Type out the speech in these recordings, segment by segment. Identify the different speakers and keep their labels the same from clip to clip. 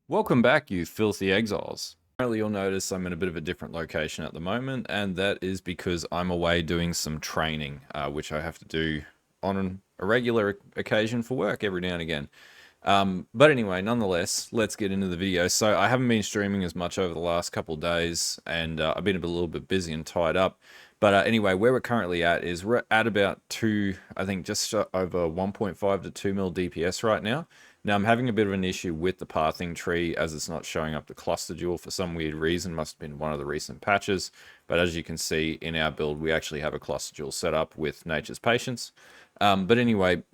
Speaker 1: Welcome back, you filthy exiles. Apparently you'll notice I'm in a bit of a different location at the moment, and that is because I'm away doing some training, which I have to do on a regular occasion for work every now and again. But anyway, nonetheless, let's get into the video. So I haven't been streaming as much over the last couple of days, and I've been a little bit busy and tied up. But anyway, where we're currently at is we're at about I think just over 1.5 to 2 mil DPS right now. Now I'm having a bit of an issue with the pathing tree as it's not showing up the cluster jewel for some weird reason. Must have been one of the recent patches. But as you can see in our build, we actually have a cluster jewel set up with Nature's Patience. But anyway,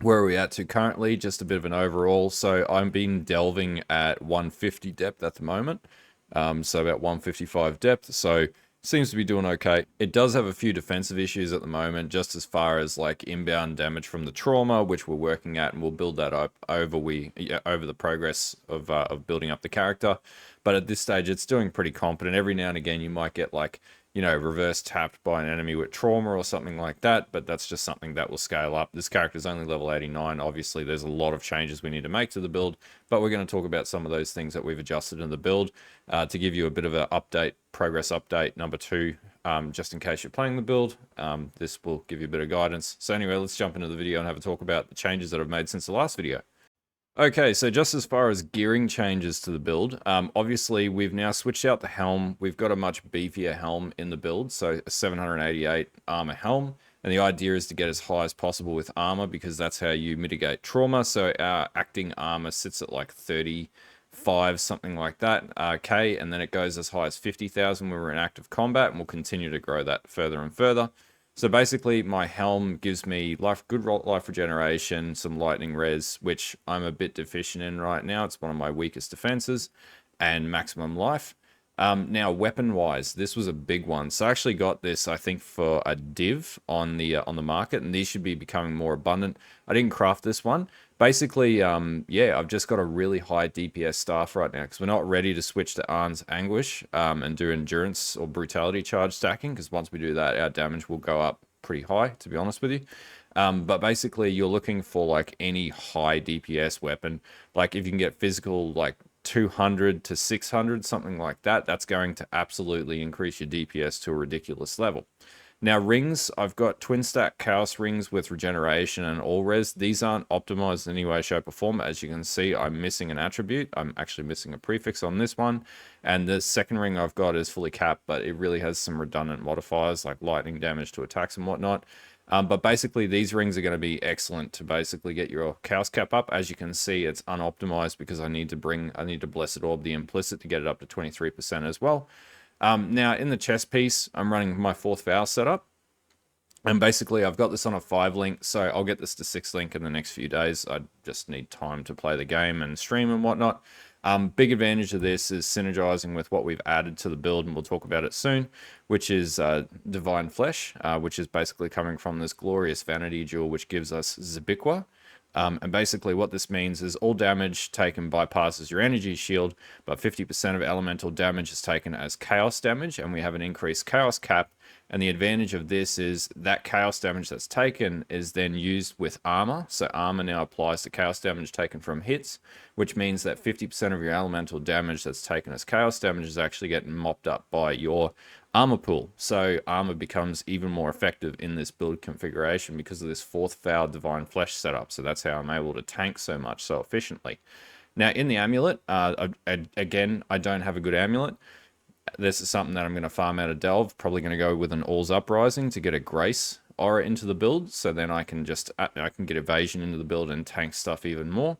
Speaker 1: where are we at to currently? Just a bit of an overall. So I've been delving at 150 depth at the moment. So about 155 depth. So seems to be doing okay. It does have a few defensive issues at the moment, just as far as like inbound damage from the trauma, which we're working at, and we'll build that up over the progress of building up the character. But at this stage, it's doing pretty competent. Every now and again, you might get like, reverse tapped by an enemy with trauma or something like that, but that's just something that will scale up. This character is only level 89. Obviously, there's a lot of changes we need to make to the build, but we're going to talk about some of those things that we've adjusted in the build to give you a bit of an update, progress update number 2, just in case you're playing the build. This will give you a bit of guidance. So anyway, let's jump into the video and have a talk about the changes that I've made since the last video. Okay, so just as far as gearing changes to the build, obviously we've now switched out the helm. We've got a much beefier helm in the build, so a 788 armor helm. And the idea is to get as high as possible with armor because that's how you mitigate trauma. So our acting armor sits at like 35, something like that, K, and then it goes as high as 50,000 when we're in active combat, and we'll continue to grow that further and further. So basically, my helm gives me good life regeneration, some lightning res, which I'm a bit deficient in right now. It's one of my weakest defenses, and maximum life. Now, weapon-wise, this was a big one. So I actually got this, I think, for a div on the market, and these should be becoming more abundant. I didn't craft this one. Basically, yeah, I've just got a really high DPS staff right now because we're not ready to switch to Arn's Anguish and do endurance or brutality charge stacking, because once we do that, our damage will go up pretty high, to be honest with you. But basically, you're looking for like any high DPS weapon. Like if you can get physical, like 200 to 600, something like that, that's going to absolutely increase your DPS to a ridiculous level. Now rings, I've got twin stack chaos rings with regeneration and all res. These aren't optimized in any way, shape or form. As you can see, I'm missing an attribute. I'm actually missing a prefix on this one. And the second ring I've got is fully capped, but it really has some redundant modifiers like lightning damage to attacks and whatnot. But basically, these rings are going to be excellent to basically get your chaos cap up. As you can see, it's unoptimized because I need to Blessed Orb the implicit to get it up to 23% as well. Now, in the chest piece, I'm running my 4th Vaal setup. And basically, I've got this on a 5 link, so I'll get this to 6 link in the next few days. I just need time to play the game and stream and whatnot. Big advantage of this is synergizing with what we've added to the build, and we'll talk about it soon, which is Divine Flesh, which is basically coming from this glorious vanity jewel, which gives us Zebiqua. And basically what this means is all damage taken bypasses your energy shield, but 50% of elemental damage is taken as chaos damage, and we have an increased chaos cap. And the advantage of this is that chaos damage that's taken is then used with armor. So armor now applies to chaos damage taken from hits, which means that 50% of your elemental damage that's taken as chaos damage is actually getting mopped up by your armor pool. So armor becomes even more effective in this build configuration because of this 4th Vaal Divine Flesh setup. So that's how I'm able to tank so much so efficiently. Now in the amulet, again, I don't have a good amulet. This is something that I'm going to farm out of Delve. Probably going to go with an All's Uprising to get a Grace aura into the build. So then I can get evasion into the build and tank stuff even more.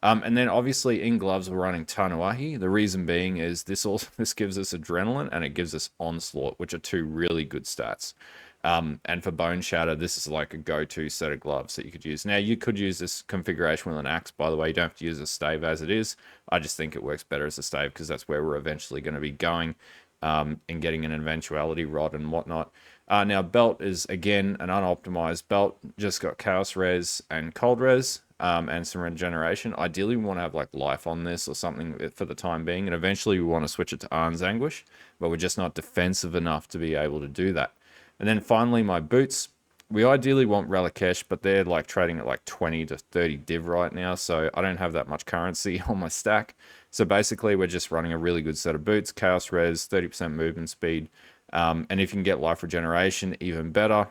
Speaker 1: And then obviously in gloves we're running Tanuahi. The reason being is this gives us adrenaline and it gives us onslaught, which are 2 really good stats. And for Boneshatter, this is like a go-to set of gloves that you could use. Now, you could use this configuration with an axe, by the way. You don't have to use a stave as it is. I just think it works better as a stave because that's where we're eventually going to be going and getting an eventuality rod and whatnot. Now, belt is, again, an unoptimized belt. Just got chaos res and cold res and some regeneration. Ideally, we want to have like life on this or something for the time being. And eventually, we want to switch it to Arn's Anguish, but we're just not defensive enough to be able to do that. And then finally, my boots. we ideally want Relicash, but they're like trading at like 20 to 30 div right now, so I don't have that much currency on my stack. So basically, we're just running a really good set of boots, Chaos Res, 30% movement speed, and if you can get life regeneration, even better.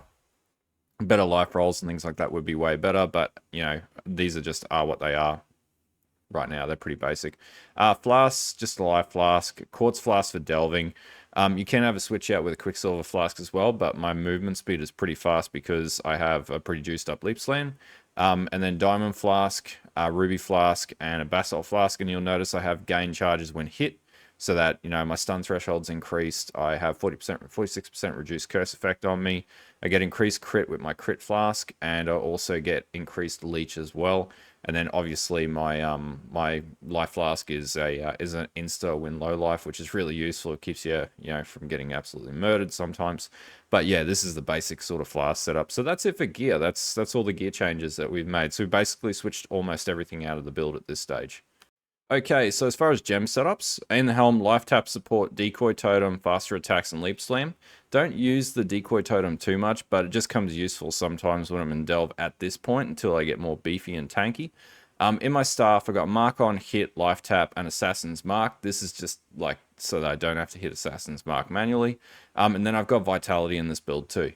Speaker 1: Better life rolls and things like that would be way better, but you know, these are just are what they are right now. They're pretty basic. Flasks, just a life flask. Quartz flask for delving. You can have a switch out with a quicksilver flask as well, but my movement speed is pretty fast because I have a pretty juiced up leap slam. And then diamond flask, ruby flask, and a basalt flask. And you'll notice I have gain charges when hit, so that, you know, my stun threshold's increased. I have 40%, 46% reduced curse effect on me. I get increased crit with my crit flask, and I also get increased leech as well. And then obviously my my life flask is an insta win low life, which is really useful. It keeps you, you know, from getting absolutely murdered sometimes. But yeah, this is the basic sort of flask setup. So that's it for gear. That's all the gear changes that we've made. So we basically switched almost everything out of the build at this stage. Okay, so as far as gem setups, in the helm, life tap support, decoy totem, faster attacks, and leap slam. Don't use the decoy totem too much, but it just comes useful sometimes when I'm in delve at this point until I get more beefy and tanky. In my staff, I got mark on, hit, life tap, and assassin's mark. This is just like so that I don't have to hit assassin's mark manually. And then I've got vitality in this build too.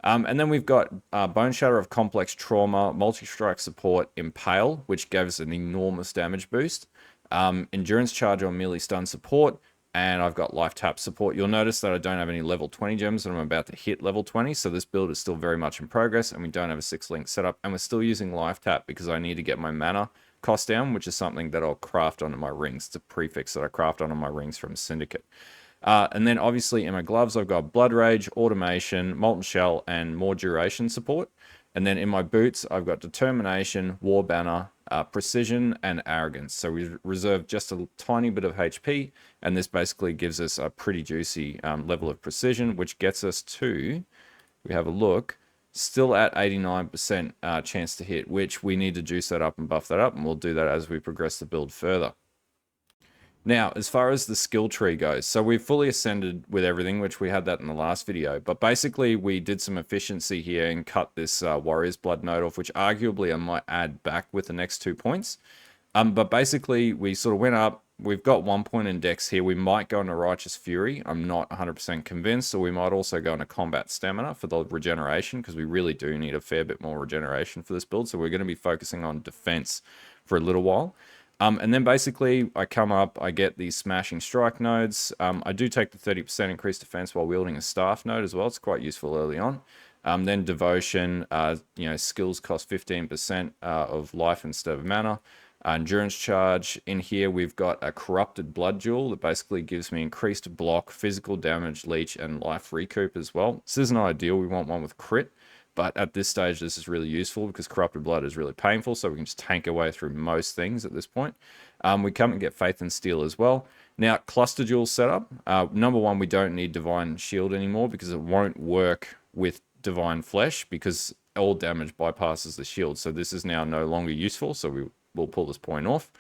Speaker 1: And then we've got Boneshatter of complex trauma, multi-strike support, impale, which gives an enormous damage boost. Endurance charge on melee stun support, and I've got life tap support. You'll notice that I don't have any level 20 gems, and I'm about to hit level 20, so this build is still very much in progress, and we don't have a 6-link setup, and we're still using life tap because I need to get my mana cost down, which is something that I'll craft onto my rings. It's a prefix that I craft onto my rings from Syndicate. And then obviously in my gloves, I've got Blood Rage, Automation, Molten Shell, and more duration support. And then in my boots, I've got Determination, War Banner, Precision, and Arrogance. So we reserve just a tiny bit of HP, and this basically gives us a pretty juicy level of precision, which gets us to, we have a look, still at 89% chance to hit, which we need to juice that up and buff that up, and we'll do that as we progress the build further. Now, as far as the skill tree goes, so we've fully ascended with everything, which we had that in the last video, but basically we did some efficiency here and cut this Warrior's Blood node off, which arguably I might add back with the next 2 points. But basically we sort of went up, we've got 1 point in Dex here, we might go into Righteous Fury, I'm not 100% convinced, or we might also go into Combat Stamina for the regeneration, because we really do need a fair bit more regeneration for this build, so we're going to be focusing on defense for a little while. And then basically I come up, I get these Smashing Strike nodes. I do take the 30% increased defense while wielding a staff node as well. It's quite useful early on. Then Devotion, you know, skills cost 15% of life instead of mana. Endurance charge. In here we've got a Corrupted Blood Jewel that basically gives me increased block, physical damage, leech, and life recoup as well. This isn't ideal, we want one with crit. But at this stage, this is really useful because Corrupted Blood is really painful, so we can just tank our way through most things at this point. We come and get Faith and Steel as well. Now, Cluster Jewel setup. Number one, we don't need Divine Shield anymore because it won't work with Divine Flesh because all damage bypasses the shield. So this is now no longer useful, so we will pull this point off.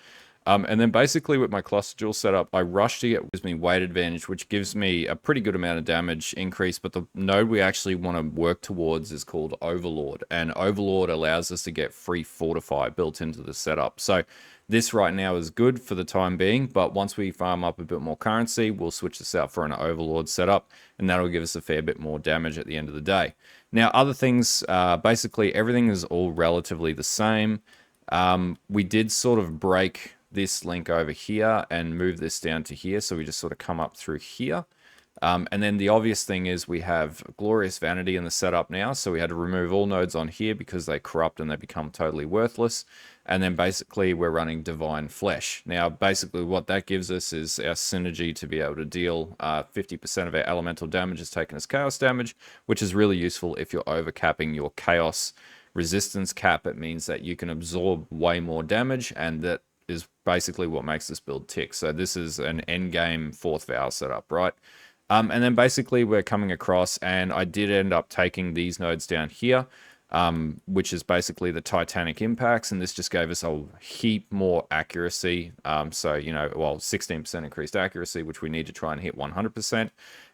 Speaker 1: And then basically with my Cluster Jewel setup, I rush to get gives me weight advantage, which gives me a pretty good amount of damage increase. But the node we actually want to work towards is called Overlord. And Overlord allows us to get free Fortify built into the setup. So this right now is good for the time being. But once we farm up a bit more currency, we'll switch this out for an Overlord setup. And that'll give us a fair bit more damage at the end of the day. Now, other things, basically everything is all relatively the same. We did sort of break this link over here and move this down to here, so we just sort of come up through here. And then the obvious thing is we have Glorious Vanity in the setup now, so we had to remove all nodes on here because they corrupt and they become totally worthless. And then basically we're running Divine Flesh. Now basically what that gives us is our synergy to be able to deal 50% of our elemental damage is taken as chaos damage, which is really useful if you're overcapping your chaos resistance cap. It means that you can absorb way more damage, and that is basically what makes this build tick. So this is an endgame 4th Vaal setup, right? And then basically we're coming across, and I did end up taking these nodes down here, which is basically the Titanic Impacts, and this just gave us a heap more accuracy. So, you know, well, 16% increased accuracy, which we need to try and hit 100%.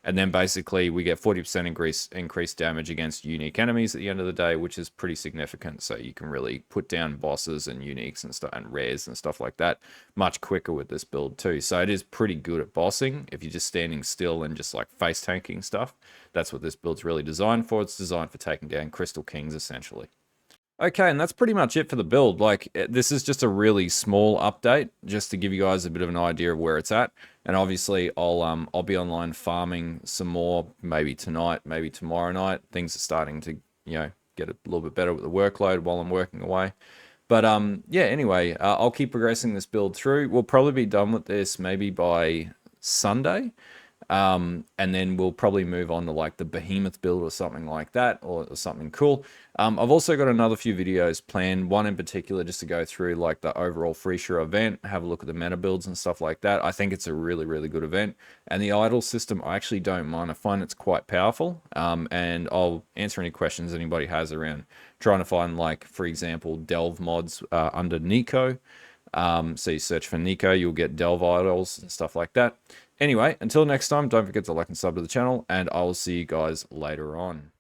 Speaker 1: And then basically we get 40% increased damage against unique enemies at the end of the day, which is pretty significant. So you can really put down bosses and uniques and stuff and rares and stuff like that much quicker with this build too. So it is pretty good at bossing if you're just standing still and just like face tanking stuff. That's what this build's really designed for. It's designed for taking down Crystal Kings essentially. Okay, and that's pretty much it for the build. Like, this is just a really small update, just to give you guys a bit of an idea of where it's at. And obviously, I'll be online farming some more, maybe tonight, maybe tomorrow night. Things are starting to, get a little bit better with the workload while I'm working away. But yeah. Anyway, I'll keep progressing this build through. We'll probably be done with this maybe by Sunday. And then we'll probably move on to like the Behemoth build or something like that, or something cool. I've also got another few videos planned, one in particular just to go through like the overall Phrecia event, have a look at the meta builds and stuff like that. I think it's a really, really good event. And the idol system, I actually don't mind. I find it's quite powerful. And I'll answer any questions anybody has around trying to find, like, for example, delve mods under Nico. So you search for Nico, you'll get delve idols and stuff like that. Anyway, until next time, don't forget to like and sub to the channel, and I'll see you guys later on.